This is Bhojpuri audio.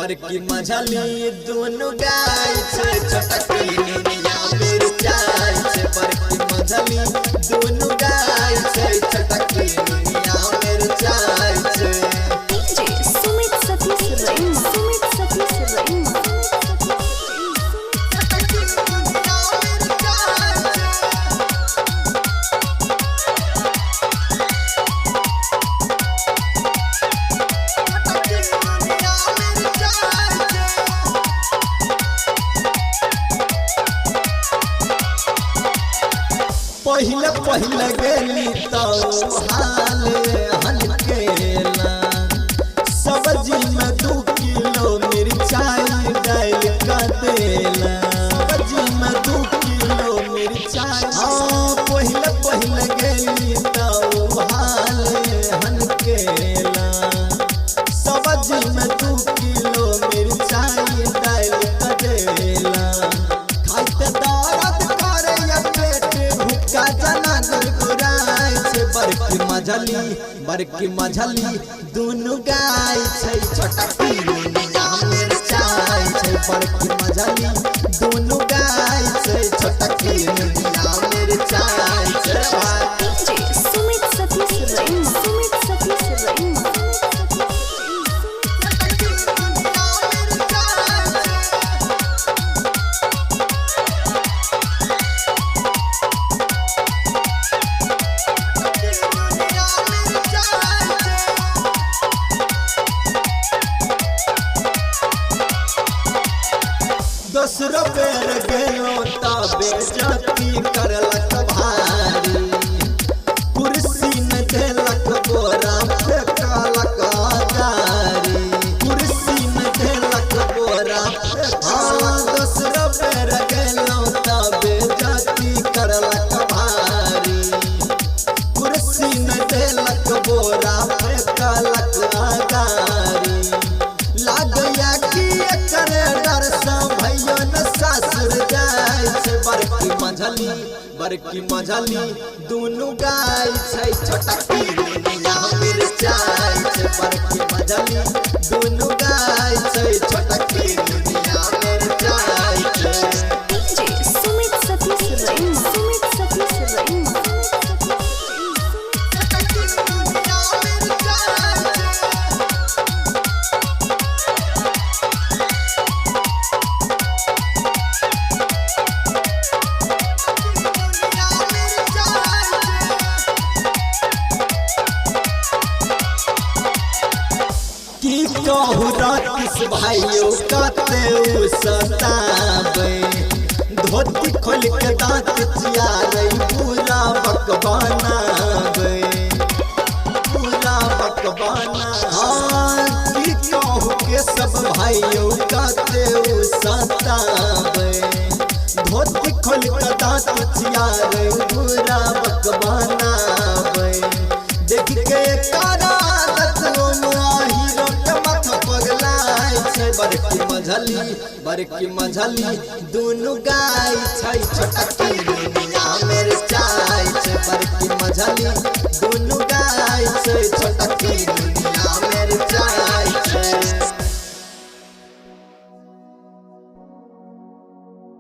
बड़की मझली दोनों गाय छे छोटकी नुनिया मिर्चाई छे बड़की मझली दोनों गाय छे छोटकी नुनिया मिर्चाई छे DJ Sumit Satish Rain Sumit Satish Rain पहले पहले गेली तो हाल हलकेला सब्जी में 2 किलो मिर्चाई डाल का देला सब्जी में 2 किलो मिर्चाई पहले पहले गेली तो हाल हलकेला सब्जी में 2 किलो मिर्चाई डाल का देला खाइते दर्द करे या पेट भूखा जना गुरगुराई छे बड़की मझली दोनों गाय छे छोटकी नुनिया मिर्चाई छे बड़की मझली दोनों गाय छे छोटकी नुनिया मिर्चाई छे DJ Sumit Satish Rain Sumit Satish Rain दूसरो बेर गेलो तबे जाति करलक भारी कुर्सी में देलक बोरा फेंकलक गारी कुर्सी में देलक बोरा दूसरो बेर गेलो तबे जाति करलक भारी कुर्सी में देलक बोरा फेंकलक गारी लागया कि एकर डर से भैया न सासुर जाय छे बड़की मझली दोनों गाय छे छोटकी नुनिया मिर्चाई छे बड़की मझली दोनों गाय छे छोटकी नुनिया मिर्चाई छे DJ Sumit Satish Rain Sumit Satish Rain की कहू रातिस भाइयों कते सताबे धोती खोल के दांत चियारे पूरा बकवानाबे पूरा बकवाना की कहू के सब भाइयों कते सताबे धोती खोल के दांत चियारे पूरा बकवानाबे देख के कारा बड़की मझली दोनों गाय छे छोटकी